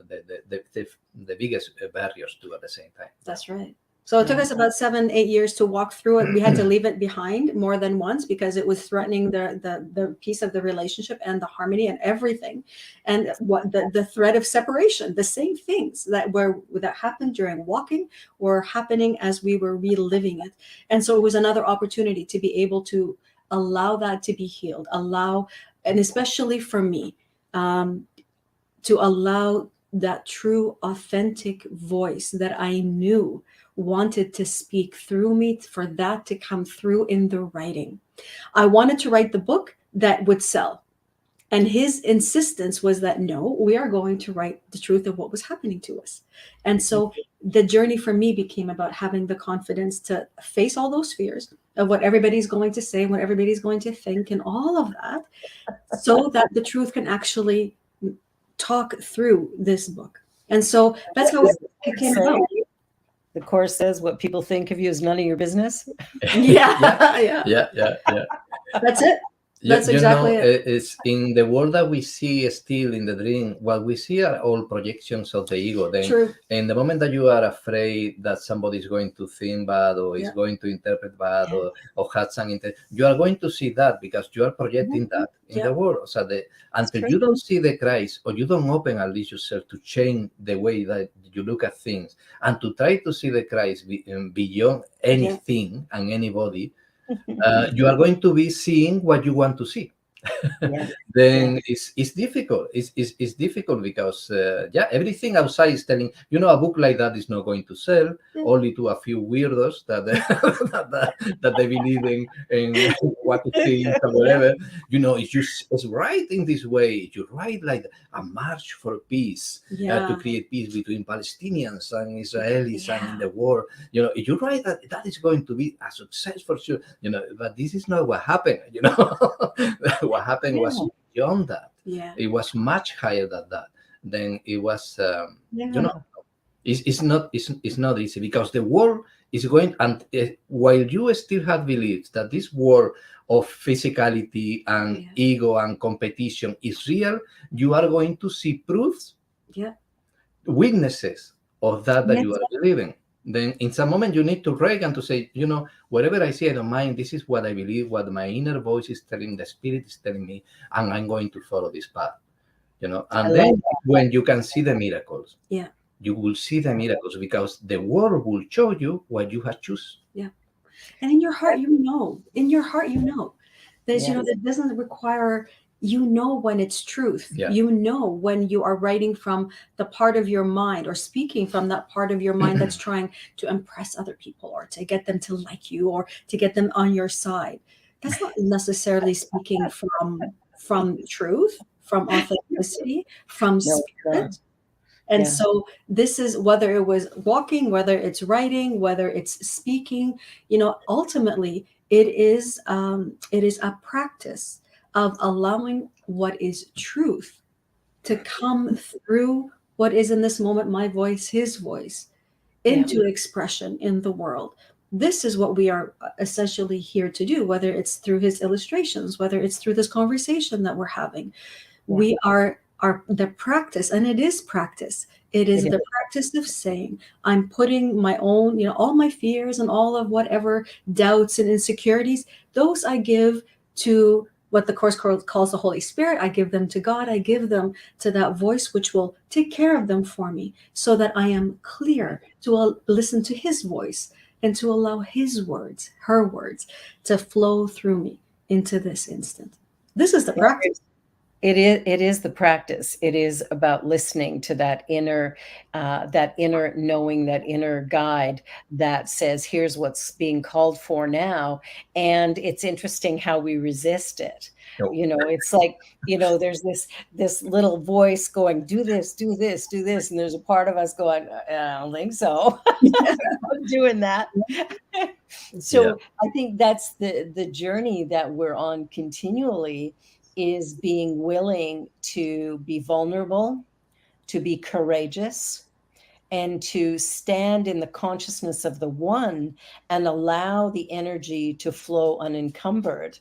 the biggest barriers too at the same time. That's right. So it took us about 7, 8 years to walk through it. We had to leave it behind more than once because it was threatening the piece of the relationship and the harmony and everything. And what the threat of separation, the same things that happened during walking were happening as we were reliving it. And so it was another opportunity to be able to allow that to be healed, and especially for me, to allow that true, authentic voice that I knew wanted to speak through me, for that to come through in the writing. I wanted to write the book that would sell. And his insistence was that, no, we are going to write the truth of what was happening to us. And so the journey for me became about having the confidence to face all those fears of what everybody's going to say, what everybody's going to think, and all of that, so that the truth can actually talk through this book. And so that's how it came about. The course says what people think of you is none of your business. Yeah. That's it. That's exactly it. It's in the world that we see still in the dream. What we see are all projections of the ego. Then, True. in the moment that you are afraid that somebody is going to think bad or is going to interpret bad or had some you are going to see that because you are projecting that in the world. So until you don't see the Christ or you don't open at least yourself to change the way that you look at things and to try to see the Christ beyond anything and anybody, you are going to be seeing what you want to see. Then it's difficult. It's difficult because everything outside is telling a book like that is not going to sell only to a few weirdos that that they believe in what to think or whatever. It's right in this way. You write like a march for peace to create peace between Palestinians and Israelis and in the world. If you write that is going to be a success for sure. But this is not what happened. What happened was beyond that. It was much higher than that. Then it was it's not easy because the world is going, and while you still have beliefs that this world of physicality and ego and competition is real, you are going to see proofs, witnesses of that you are believing. Then in some moment you need to break and to say, whatever I see, I don't mind. This is what I believe, what my inner voice is telling, the spirit is telling me, and I'm going to follow this path. And then when you can see the miracles, you will see the miracles because the world will show you what you have chosen. And in your heart, there's, that doesn't require, when it's truth, when you are writing from the part of your mind or speaking from that part of your mind that's trying to impress other people or to get them to like you or to get them on your side. That's not necessarily speaking from truth, from authenticity, from spirit. And Yeah. so this is, whether it was walking, whether it's writing, whether it's speaking, ultimately it is a practice of allowing what is truth to come through what is in this moment my voice, his voice, into expression in the world. This is what we are essentially here to do, whether it's through his illustrations, whether it's through this conversation that we're having. We are the practice, and it is practice. It is the practice of saying, I'm putting my own, all my fears and all of whatever doubts and insecurities, those I give to what the Course calls the Holy Spirit. I give them to God. I give them to that voice which will take care of them for me, so that I am clear to listen to his voice and to allow his words, her words, to flow through me into this instant. This is the practice. It is the practice. It is about listening to that inner knowing, that inner guide that says, here's what's being called for now. And it's interesting how we resist it. It's like, there's this little voice going, do this, do this, do this. And there's a part of us going, I don't think so. I'm doing that. So I think that's the journey that we're on continually, is being willing to be vulnerable, to be courageous, and to stand in the consciousness of the one and allow the energy to flow unencumbered.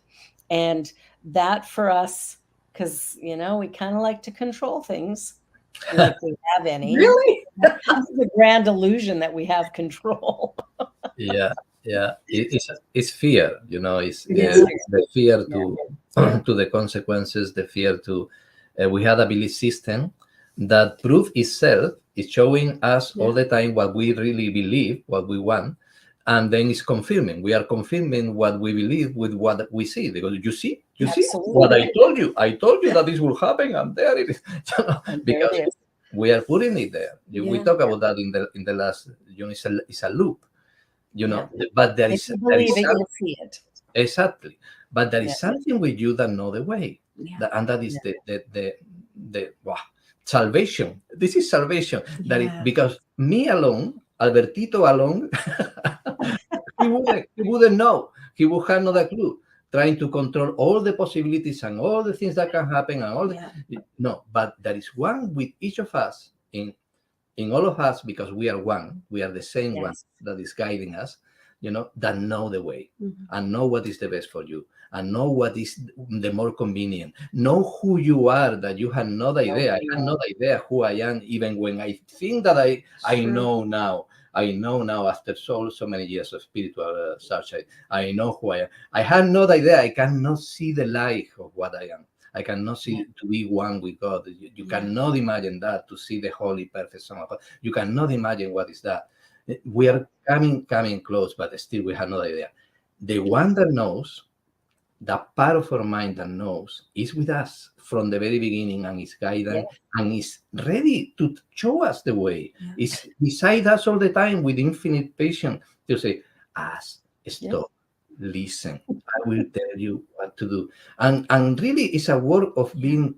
And that for us, because, we kind of like to control things, like we have any. Really? It's the grand illusion that we have control. Yeah. It's fear, it's the fear to the consequences, the fear to we had a belief system that proof itself is showing us all the time what we really believe, what we want, and then it's confirming. We are confirming what we believe with what we see. They go, you see what I told you that this will happen, and there it is. Because we are putting it there. We talk about that in the last, it's a loop. But there is, you'll see it. Exactly. But there is something with you that know the way. And that is the salvation. This is salvation. That is, because me alone, Albertito alone, he wouldn't know. He would have not a clue. Trying to control all the possibilities and all the things that can happen and all no, but there is one with each of us in all of us, because we are one, we are the same one that is guiding us, that know the way and know what is the best for you and know what is the more convenient. Know who you are, that you had no idea. I had no idea who I am, even when I think that I know now. I know now, after so many years of spiritual search, I know who I am. I had no idea. I cannot see the light of what I am. I cannot see to be one with God. You cannot imagine that, to see the holy, perfect Son of God. You cannot imagine what is that. We are coming close, but still we have no idea. The one that knows, that part of our mind that knows, is with us from the very beginning and is guiding and is ready to show us the way. Is beside us all the time with infinite patience to say, stop. Listen, I will tell you what to do. And really it's a work of being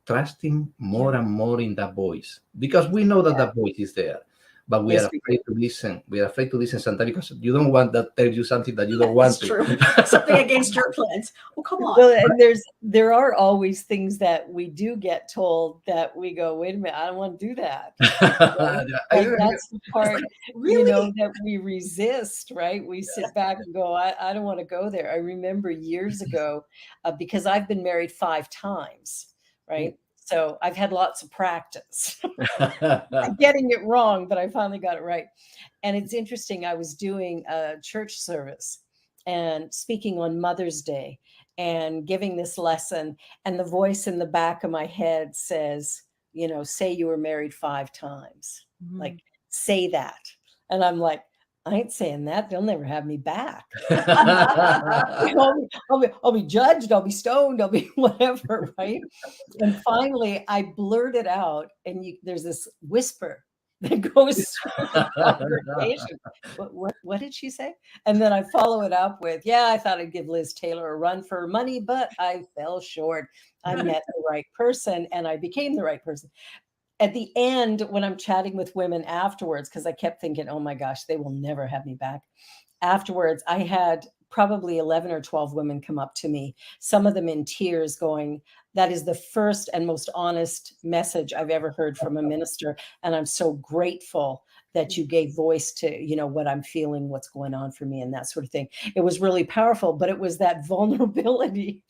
trusting more and more in that voice, because we know that voice is there, but we are afraid to listen. We are afraid to listen sometimes because you don't want that tell you something that you don't want to. True. Something against your plans. Oh, come on. Well, and there are always things that we do get told that we go, wait a minute, I don't want to do that. Right? That's the part, that we resist, right? We sit back and go, I don't want to go there. I remember years ago, because I've been married 5 times, right? So I've had lots of practice getting it wrong, but I finally got it right. And it's interesting. I was doing a church service and speaking on Mother's Day and giving this lesson. And the voice in the back of my head says, say you were married 5 times, like say that. And I'm like, I ain't saying that. They'll never have me back. I'll be judged. I'll be stoned. I'll be whatever, right? And finally, I blurted out, and there's this whisper that goes through the congregation. What did she say? And then I follow it up with, I thought I'd give Liz Taylor a run for her money, but I fell short. I met the right person, and I became the right person. at the end, when I'm chatting with women afterwards, because I kept thinking, oh my gosh, they will never have me back. Afterwards, I had probably 11 or 12 women come up to me, some of them in tears, going, that is the first and most honest message I've ever heard from a minister. And I'm so grateful that you gave voice to, you know, what I'm feeling, what's going on for me, and that sort of thing. It was really powerful, but it was that vulnerability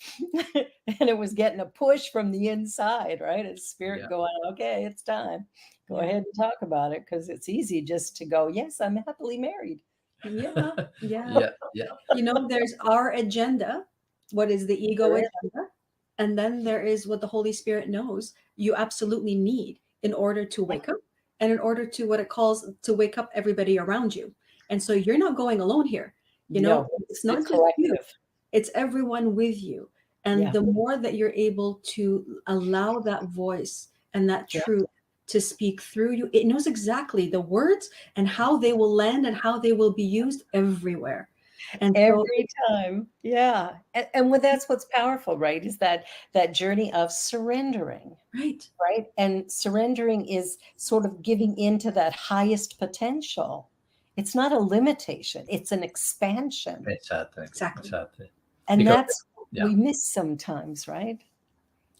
and it was getting a push from the inside, right? It's spirit Yeah. going, okay, it's time. Go Yeah. ahead and talk about it, because it's easy just to go, yes, I'm happily married. Yeah. Yeah. Yeah. You know, there's our agenda, what is the ego There is. agenda, and then there is what the Holy Spirit knows you absolutely need in order to wake up, and in order to what it calls to wake up everybody around you. And so you're not going alone here. You know, No, it's not it's just you, collective. it's everyone with you. And Yeah. the more that you're able to allow that voice and that Yeah. truth to speak through you, it knows exactly the words and how they will land and how they will be used everywhere. And so, Every time. Yeah. And well, that's what's powerful, right? Is that journey of surrendering, right, right? And surrendering is sort of giving into that highest potential. It's not a limitation, it's an expansion. Exactly. exactly. Exactly. And Because that's what yeah. we miss sometimes, right?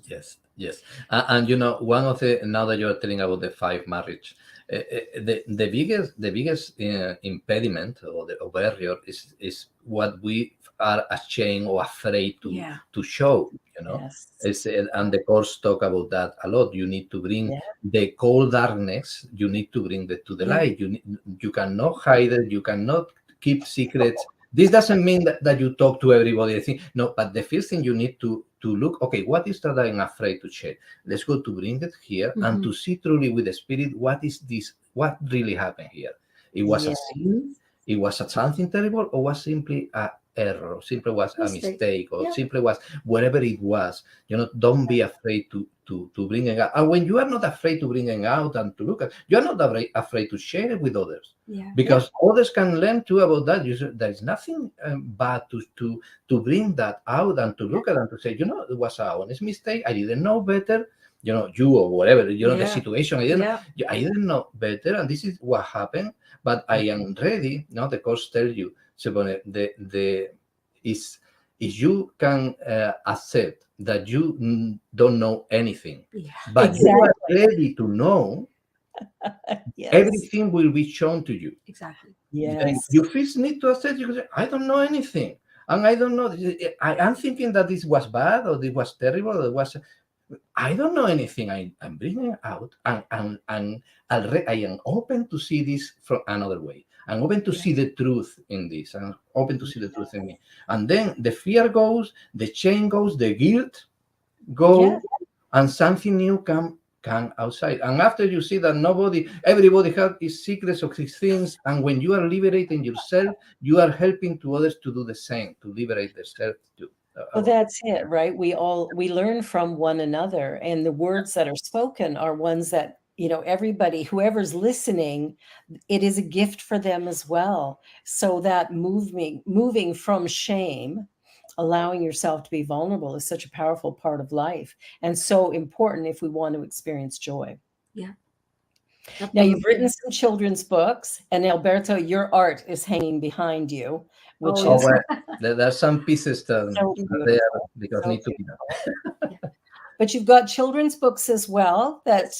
Yes, yes, and you know, one of the now that you're telling about the 5 marriage, the biggest impediment or the barrier is what we are ashamed or afraid Yeah. to show. You know, Yes. it's, and the course talk about that a lot. You need to bring Yeah. the cold darkness. You need to bring it to the Yeah. light. You cannot hide it. You cannot keep secrets. This doesn't mean that you talk to everybody. I think no, but the first thing you need to look, okay, what is that I'm afraid to share? Let's go to bring it here and to see truly with the spirit what is this, what really happened here. It was Yeah. a sin, it was something terrible, or was simply a error, simply was a mistake, or Yeah. simply was whatever it was. You know, don't be afraid to bring it out. And when you are not afraid to bring it out and to look at, you are not afraid to share it with others. Yeah. Because others can learn too about that. There is nothing bad to bring that out and to look at and to say, you know, it was an honest mistake. I didn't know better. You know, you or whatever, you know, the situation. I didn't know better, and this is what happened. But I am ready. Now the course tells you, so is you can accept that you don't know anything, but Exactly. you are ready to know. Yes. Everything will be shown to you. Exactly. Yes. You first need to accept. You can say, I don't know anything, and I don't know. I'm thinking that this was bad, or this was terrible, or it was. I don't know anything. I'm bringing it out, and I am open to see this from another way. I'm open to see the truth in this. I'm open to see the truth in me. And then the fear goes, the shame goes, the guilt goes, and something new come outside. And after you see that everybody has his secrets of his things, and when you are liberating yourself, you are helping to others to do the same, to liberate themselves too. Well, that's it, right? We learn from one another, and the words that are spoken are ones that, you know, everybody, whoever's listening, it is a gift for them as well. So that moving from shame, allowing yourself to be vulnerable is such a powerful part of life, and so important if we want to experience joy. Yeah. Now, you've written some children's books, and Alberto, your art is hanging behind you, which is well, there are some pieces that so are there because so need to be done. But you've got children's books as well that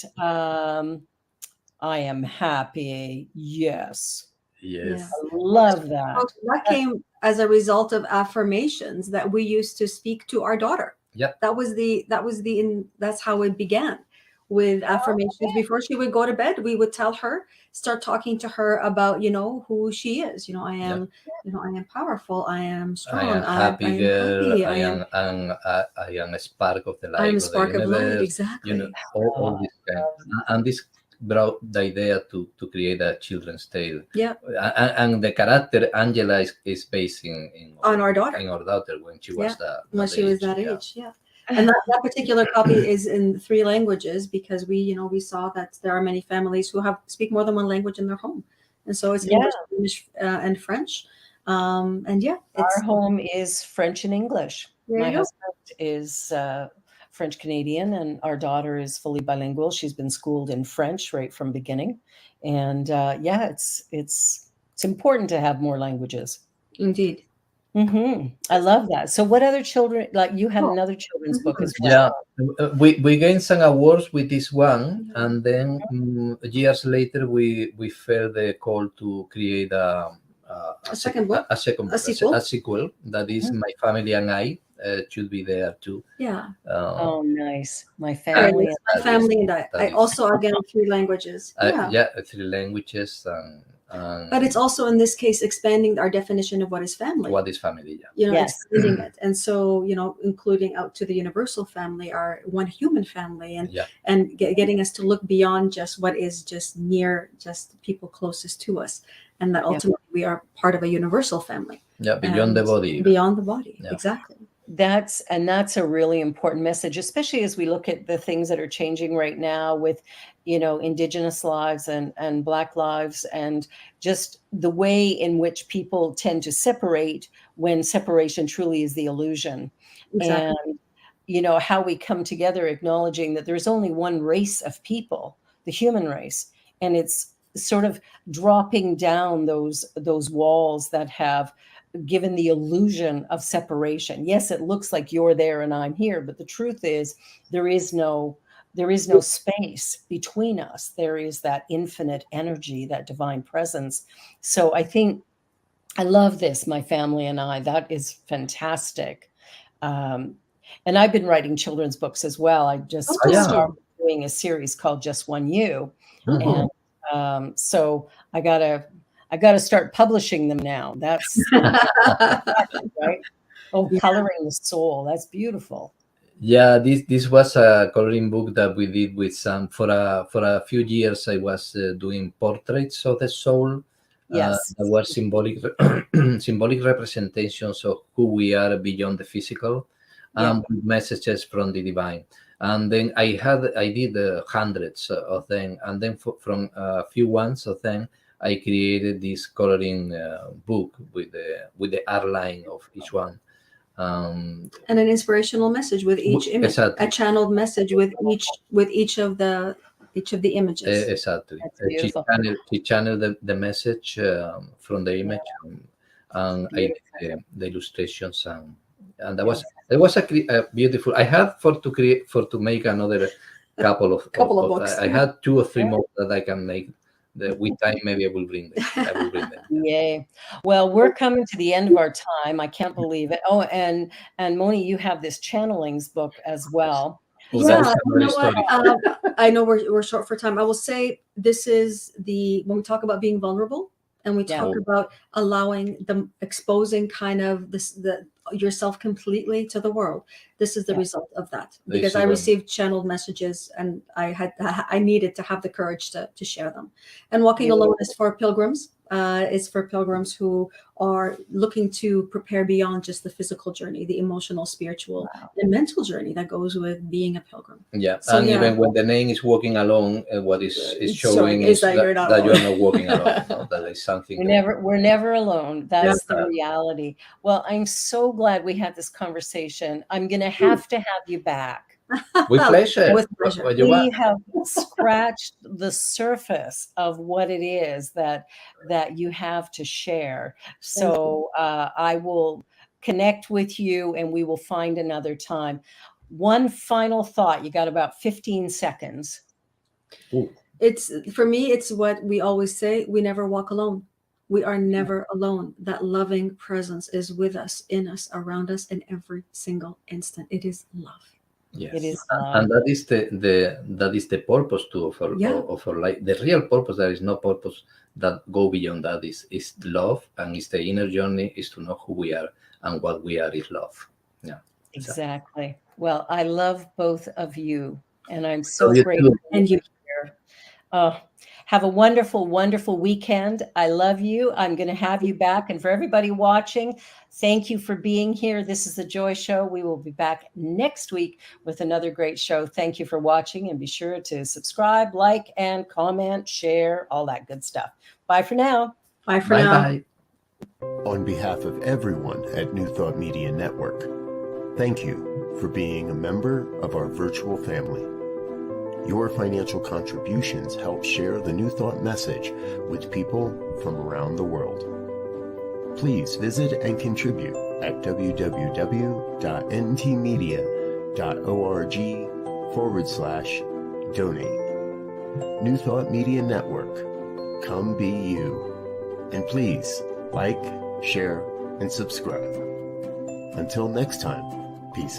I am happy. Yes. Yes. I love that. That came as a result of affirmations that we used to speak to our daughter. Yep. That's how it began, with affirmations. Before she would go to bed, we would tell her, start talking to her about, you know, who she is. You know, I am, you know, I am powerful. I am strong. I am happy girl. Happy. I am a spark of the light. I am a of spark the of light. universe. Exactly. You know, all this kind. And this brought the idea to create a children's tale. Yeah. And the character Angela is based on our daughter. In our daughter when she was she was that age. Yeah. And that particular copy is in 3 languages, because we saw that there are many families who speak more than one language in their home, and so it's English and French. And our home is French and English. My husband is French Canadian, and our daughter is fully bilingual. She's been schooled in French right from beginning, and yeah, it's important to have more languages. Indeed. I love that. So, what other children? Like you had another children's book as well. Yeah, we gained some awards with this one, and then years later we felt the call to create a second book, a sequel that is My Family and I. Should be there too. Yeah. Oh, nice. My Family. My Family and I also, again, 3 languages. Yeah, 3 languages. But it's also, in this case, expanding our definition of what is family. What is family? Yeah. You know, Yes. expanding it, and so including out to the universal family, our one human family, and getting us to look beyond just what is just near, just people closest to us, and that ultimately we are part of a universal family. Yeah, beyond the body. Beyond the body, exactly. That's a really important message, especially as we look at the things that are changing right now with, Indigenous lives and Black lives, and just the way in which people tend to separate when separation truly is the illusion. Exactly. And, how we come together acknowledging that there's only one race of people, the human race, and it's sort of dropping down those walls that have given the illusion of separation. Yes, it looks like you're there and I'm here, but the truth is there is no space between us. There is that infinite energy, that divine presence. So I think I love this, My Family and I. That is fantastic. And I've been writing children's books as well. I just started doing a series called Just One You. And so I gotta start publishing them now. That's right. Oh, Coloring the Soul. That's beautiful. Yeah, this was a coloring book that we did with some for a few years. I was doing portraits of the soul. Yes, that were symbolic representations of who we are beyond the physical, with messages from the divine. And then I did hundreds of them, and then from a few ones of them, I created this coloring book with the art line of each one, and an inspirational message with each image, exactly. A channeled message with each of the images. Exactly. She channeled the message from the image, and I did the illustrations, and that was a beautiful. I had to make another couple of books. I had 2 or 3 more that I can make. With time, maybe I will bring them. Yay. Well, we're coming to the end of our time. I can't believe it. Oh, and Mony, you have this channelings book as well. I know we're short for time. I will say this is when we talk about being vulnerable, and we talk about allowing exposing kind of yourself completely to the world. This is the result of that, because I received channeled messages, and I needed to have the courage to share them. And Walking Alone is for pilgrims. It's for pilgrims who are looking to prepare beyond just the physical journey, the emotional, spiritual, and mental journey that goes with being a pilgrim. Yeah, so, and even when the name is Walking Alone, what is showing is that you're not walking alone. No, that is something. We're never alone. That's the reality. Well, I'm so glad we had this conversation. I'm going to have you back. With pleasure. We have scratched the surface of what it is that you have to share. So I will connect with you, and we will find another time. One final thought. You got about 15 seconds. Ooh. For me, it's what we always say: we never walk alone. We are never alone. That loving presence is with us, in us, around us, in every single instant. It is love. Yes, it is, and that is the purpose too of our life. The real purpose. There is no purpose that go beyond that. Is love, and it's the inner journey. Is to know who we are, and what we are is love. Yeah, exactly. Well, I love both of you, and I'm so grateful. And you here. Have a wonderful, wonderful weekend. I love you. I'm going to have you back. And for everybody watching, thank you for being here. This is The Joy Show. We will be back next week with another great show. Thank you for watching, and be sure to subscribe, like, and comment, share, all that good stuff. Bye for now. Bye for now. Bye. On behalf of everyone at New Thought Media Network, Thank you for being a member of our virtual family. Your financial contributions help share the New Thought message with people from around the world. Please visit and contribute at www.ntmedia.org/donate. New Thought Media Network. Come be you. And please like, share, and subscribe. Until next time, peace.